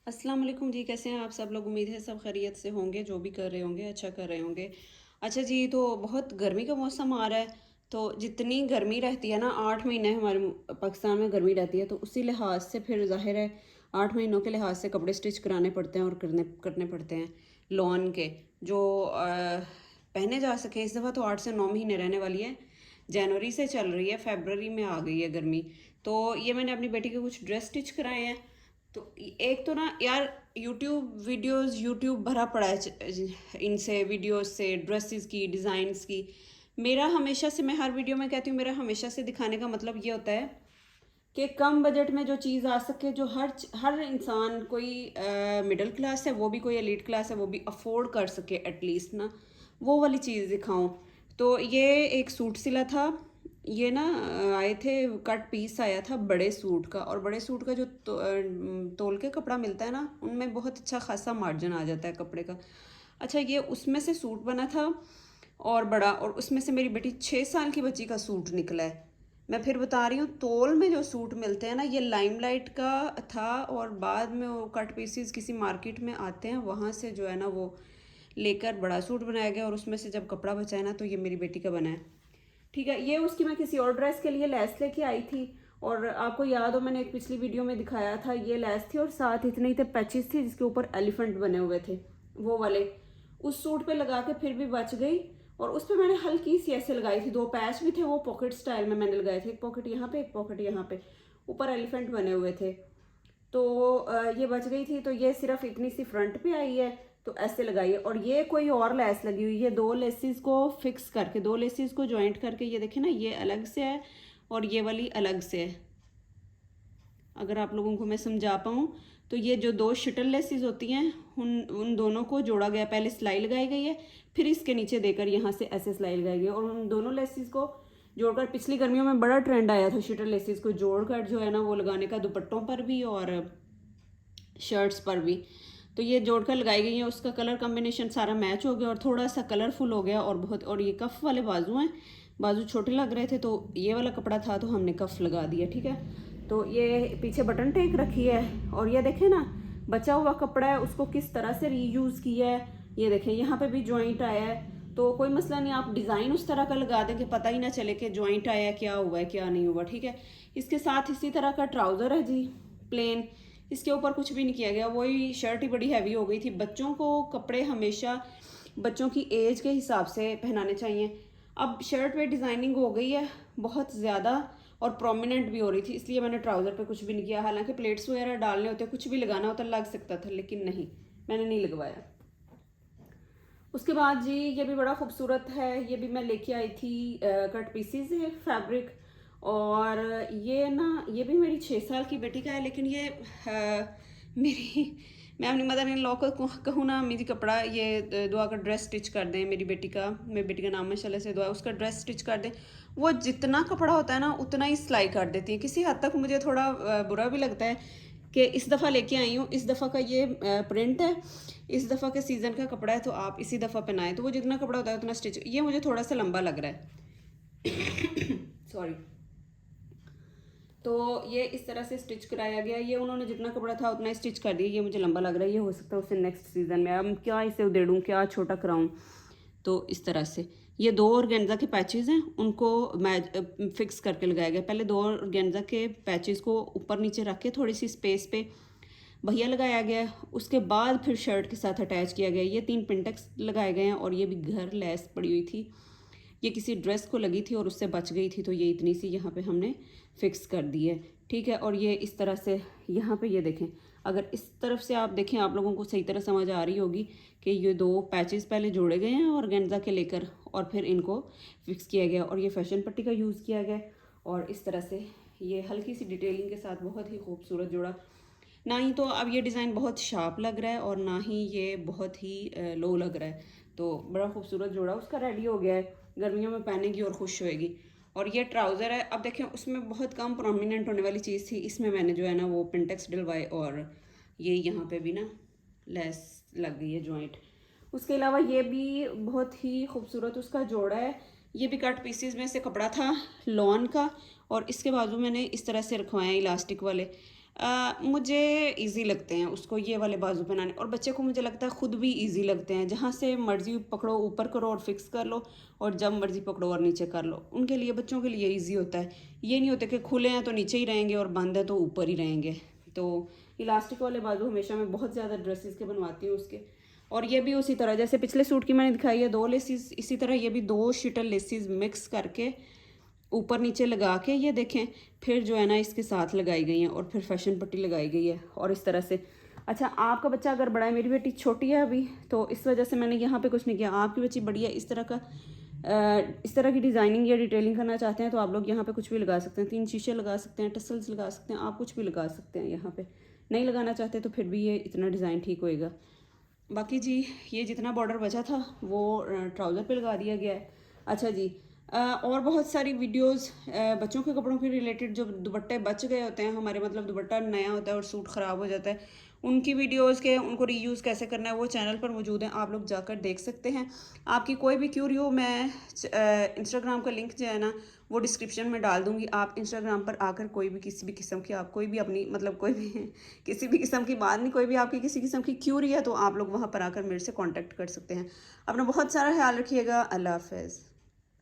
अस्सलाम वालेकुम जी, कैसे हैं आप सब लोग। उम्मीद है सब खैरियत से होंगे, जो भी कर रहे होंगे अच्छा कर रहे होंगे। अच्छा जी, तो बहुत गर्मी का मौसम आ रहा है। तो जितनी गर्मी रहती है ना, 8 महीने हमारे पाकिस्तान में गर्मी रहती है, तो उसी लिहाज से फिर जाहिर है 8 महीनों के लिहाज से कपड़े स्टिच कराने पड़ते हैं और करने पड़ते हैं लॉन के, जो पहने जा सके। इस दफ़ा तो 8 से 9 महीने रहने वाली है। जनवरी से चल रही है, फेबररी में आ गई है गर्मी। तो ये मैंने अपनी बेटी के कुछ ड्रेस स्टिच कराए हैं। तो एक तो ना यार, यूट्यूब भरा पड़ा है इनसे, वीडियोस से, ड्रेसेस की, डिज़ाइंस की। मेरा हमेशा से, मैं हर वीडियो में कहती हूँ, मेरा हमेशा से दिखाने का मतलब ये होता है कि कम बजट में जो चीज़ आ सके, जो हर इंसान, कोई मिडिल क्लास है, वो भी कोई एलीट क्लास है, वो भी अफोर्ड कर सके एटलीस्ट ना, वो वाली चीज़ दिखाऊं। तो ये एक सूट सिला था। ये ना आए थे, कट पीस आया था बड़े सूट का। और बड़े सूट का जो तोल के कपड़ा मिलता है ना, उनमें बहुत अच्छा खासा मार्जिन आ जाता है कपड़े का। अच्छा, ये उसमें से सूट बना था और बड़ा, और उसमें से मेरी बेटी 6 साल की बच्ची का सूट निकला है। मैं फिर बता रही हूँ, तोल में जो सूट मिलते हैं ना, ये लाइमलाइट का था, और बाद में वो कट पीसीज किसी मार्केट में आते हैं, वहाँ से जो है ना वो लेकर बड़ा सूट बनाया गया, और उसमें से जब कपड़ा बचा है ना, तो ये मेरी बेटी का बना है। ठीक है, ये उसकी मैं किसी और ड्रेस के लिए लेस लेके आई थी। और आपको याद हो, मैंने एक पिछली वीडियो में दिखाया था, ये लेस थी और साथ इतने ही थे पैचेस थी जिसके ऊपर एलिफेंट बने हुए थे, वो वाले। उस सूट पे लगा के फिर भी बच गई। और उस पर मैंने हल्की सी ऐसे लगाई थी, 2 पैच भी थे, वो पॉकेट स्टाइल में मैंने लगाए थे, एक पॉकेट यहाँ पे, एक पॉकेट यहाँ पे, ऊपर एलिफेंट बने हुए थे। तो ये बच गई थी। तो ये सिर्फ इतनी सी फ्रंट पे आई है, तो ऐसे लगाइए। और ये कोई और लेस लगी हुई है, 2 लेसेस को फिक्स करके, 2 लेसेस को ज्वाइंट करके, ये देखें ना, ये अलग से है और ये वाली अलग से है। अगर आप लोगों को मैं समझा पाऊँ, तो ये जो 2 शटल लेसेस होती हैं, उन उन दोनों को जोड़ा गया। पहले सिलाई लगाई गई है, फिर इसके नीचे देकर यहाँ से ऐसे सिलाई लगाई गई है, और उन दोनों लेसेस को जोड़कर, पिछली गर्मियों में बड़ा ट्रेंड आया था शटल लेसेस को जोड़कर जो है ना वो लगाने का, दुपट्टों पर भी और शर्ट्स पर भी। तो ये जोड़कर लगाई गई है, उसका कलर कॉम्बिनेशन सारा मैच हो गया और थोड़ा सा कलरफुल हो गया और बहुत। और ये कफ वाले बाजू हैं, बाजू छोटे लग रहे थे, तो ये वाला कपड़ा था तो हमने कफ लगा दिया। ठीक है, तो ये पीछे बटन टेक रखी है। और ये देखें ना, बचा हुआ कपड़ा है, उसको किस तरह से रीयूज़ किया है। ये देखें, यहाँ पे भी जॉइंट आया है, तो कोई मसला नहीं, आप डिज़ाइन उस तरह का लगा दें कि पता ही ना चले कि जॉइंट आया है, क्या हुआ है क्या नहीं हुआ। ठीक है, इसके साथ इसी तरह का ट्राउज़र है जी, प्लेन। इसके ऊपर कुछ भी नहीं किया गया, वही शर्ट ही बड़ी हैवी हो गई थी। बच्चों को कपड़े हमेशा बच्चों की एज के हिसाब से पहनाने चाहिए। अब शर्ट पे डिज़ाइनिंग हो गई है बहुत ज़्यादा, और प्रोमिनेंट भी हो रही थी, इसलिए मैंने ट्राउज़र पे कुछ भी नहीं किया। हालांकि प्लेट्स वगैरह डालने होते, कुछ भी लगाना होता लग सकता था, लेकिन नहीं, मैंने नहीं लगवाया। उसके बाद जी, ये भी बड़ा खूबसूरत है, ये भी मैं लेके आई थी, कट पीसीज है फैब्रिक। और ये ना, ये भी मेरी 6 साल की बेटी का है, लेकिन ये मेरी, मैं अपनी मदर इन लॉ को कहूँ ना, मेरी कपड़ा ये दुआ का ड्रेस स्टिच कर दें मेरी बेटी का, मेरी बेटी का नाम माशाल्लाह से दुआ, उसका ड्रेस स्टिच कर दें। वो जितना कपड़ा होता है ना, उतना ही सिलाई कर देती है। किसी हद तक मुझे थोड़ा बुरा भी लगता है कि इस दफ़ा लेके आई हूँ, इस दफ़ा का ये प्रिंट है, इस दफ़ा के सीज़न का कपड़ा है, तो आप इसी दफ़ा पहनाएं। तो वो जितना कपड़ा होता है उतना स्टिच, ये मुझे थोड़ा सा लंबा लग रहा है सॉरी। तो ये इस तरह से स्टिच कराया गया, ये उन्होंने जितना कपड़ा था उतना स्टिच कर दिया। ये मुझे लंबा लग रहा है, ये हो सकता है उससे नेक्स्ट सीज़न में अब क्या इसे उधेड़ूँ, क्या छोटा कराऊँ। तो इस तरह से ये 2 ऑर्गेन्जा के पैचेस हैं, उनको मैच फिक्स करके लगाया गया। पहले 2 ऑर्गेन्जा के पैचेस को ऊपर नीचे रख के थोड़ी सी स्पेस पे भैया लगाया गया, उसके बाद फिर शर्ट के साथ अटैच किया गया। ये 3 पिंटेक्स लगाए गए हैं, और ये भी घर लेस पड़ी हुई थी, ये किसी ड्रेस को लगी थी और उससे बच गई थी, तो ये इतनी सी यहाँ पे हमने फिक्स कर दी है। ठीक है, और ये इस तरह से यहाँ पे ये देखें, अगर इस तरफ से आप देखें, आप लोगों को सही तरह समझ आ रही होगी कि ये 2 पैचेस पहले जोड़े गए हैं और गेंजा के लेकर, और फिर इनको फिक्स किया गया, और ये फैशन पट्टी का यूज़ किया गया। और इस तरह से ये हल्की सी डिटेलिंग के साथ बहुत ही खूबसूरत जोड़ा। ना ही तो अब ये डिज़ाइन बहुत शार्प लग रहा है, और ना ही ये बहुत ही लो लग रहा है। तो बड़ा खूबसूरत जोड़ा उसका रेडी हो गया है, गर्मियों में पहनेगी और खुश होएगी। और ये ट्राउज़र है, अब देखें उसमें बहुत कम प्रोमिनेंट होने वाली चीज़ थी, इसमें मैंने जो है ना वो पिंटेक्स डलवाए, और ये यहाँ पे भी ना लेस लग गई है जॉइंट। उसके अलावा ये भी बहुत ही खूबसूरत उसका जोड़ा है। ये भी कट पीसीज में से कपड़ा था लॉन का, और इसके बाजू मैंने इस तरह से रखवाए हैं इलास्टिक वाले। मुझे इजी लगते हैं उसको ये वाले बाजू बनाने, और बच्चे को मुझे लगता है ख़ुद भी इजी लगते हैं। जहाँ से मर्ज़ी पकड़ो ऊपर करो और फिक्स कर लो, और जब मर्ज़ी पकड़ो और नीचे कर लो। उनके लिए, बच्चों के लिए इजी होता है। ये नहीं होता कि खुले हैं तो नीचे ही रहेंगे और बंद है तो ऊपर ही रहेंगे। तो इलास्टिक वाले बाजू हमेशा मैं बहुत ज़्यादा ड्रेसेस के बनवाती हूँ उसके। और ये भी उसी तरह जैसे पिछले सूट की मैंने दिखाई है 2 लेसिस, इसी तरह ये भी 2 शिटल लेसिस मिक्स करके ऊपर नीचे लगा के, ये देखें, फिर जो है ना इसके साथ लगाई गई हैं और फिर फैशन पट्टी लगाई गई है और इस तरह से। अच्छा, आपका बच्चा अगर बड़ा है, मेरी बेटी छोटी है अभी, तो इस वजह से मैंने यहाँ पे कुछ नहीं किया। आपकी बच्ची बड़ी है, इस तरह का इस तरह की डिज़ाइनिंग या डिटेलिंग करना चाहते हैं तो आप लोग यहाँ पे कुछ भी लगा सकते हैं। 3 शीशे लगा सकते हैं, टसल्स लगा सकते हैं, आप कुछ भी लगा सकते हैं यहाँ पे। नहीं लगाना चाहते तो फिर भी ये इतना डिज़ाइन ठीक होएगा। बाकी जी, ये जितना बॉर्डर बचा था वो ट्राउज़र पे लगा दिया गया है। अच्छा जी, और बहुत सारी वीडियोस बच्चों के कपड़ों के रिलेटेड, जो दुपट्टे बच गए होते हैं हमारे, मतलब दुपट्टा नया होता है और सूट ख़राब हो जाता है, उनकी वीडियोस के उनको रीयूज़ कैसे करना है वो चैनल पर मौजूद हैं, आप लोग जाकर देख सकते हैं। आपकी कोई भी क्यूरी हो, मैं इंस्टाग्राम का लिंक जो है ना वो डिस्क्रिप्शन में डाल दूँगी। आप इंस्टाग्राम पर आकर कोई भी किसी भी किस्म की, आप कोई भी अपनी, मतलब कोई भी किसी भी किस्म की बात नहीं, कोई भी आपकी किसी किस्म की क्यूरी है तो आप लोग वहाँ पर आकर मेरे से कॉन्टैक्ट कर सकते हैं। अपना बहुत सारा ख्याल रखिएगा। अल्लाह हाफ़िज़।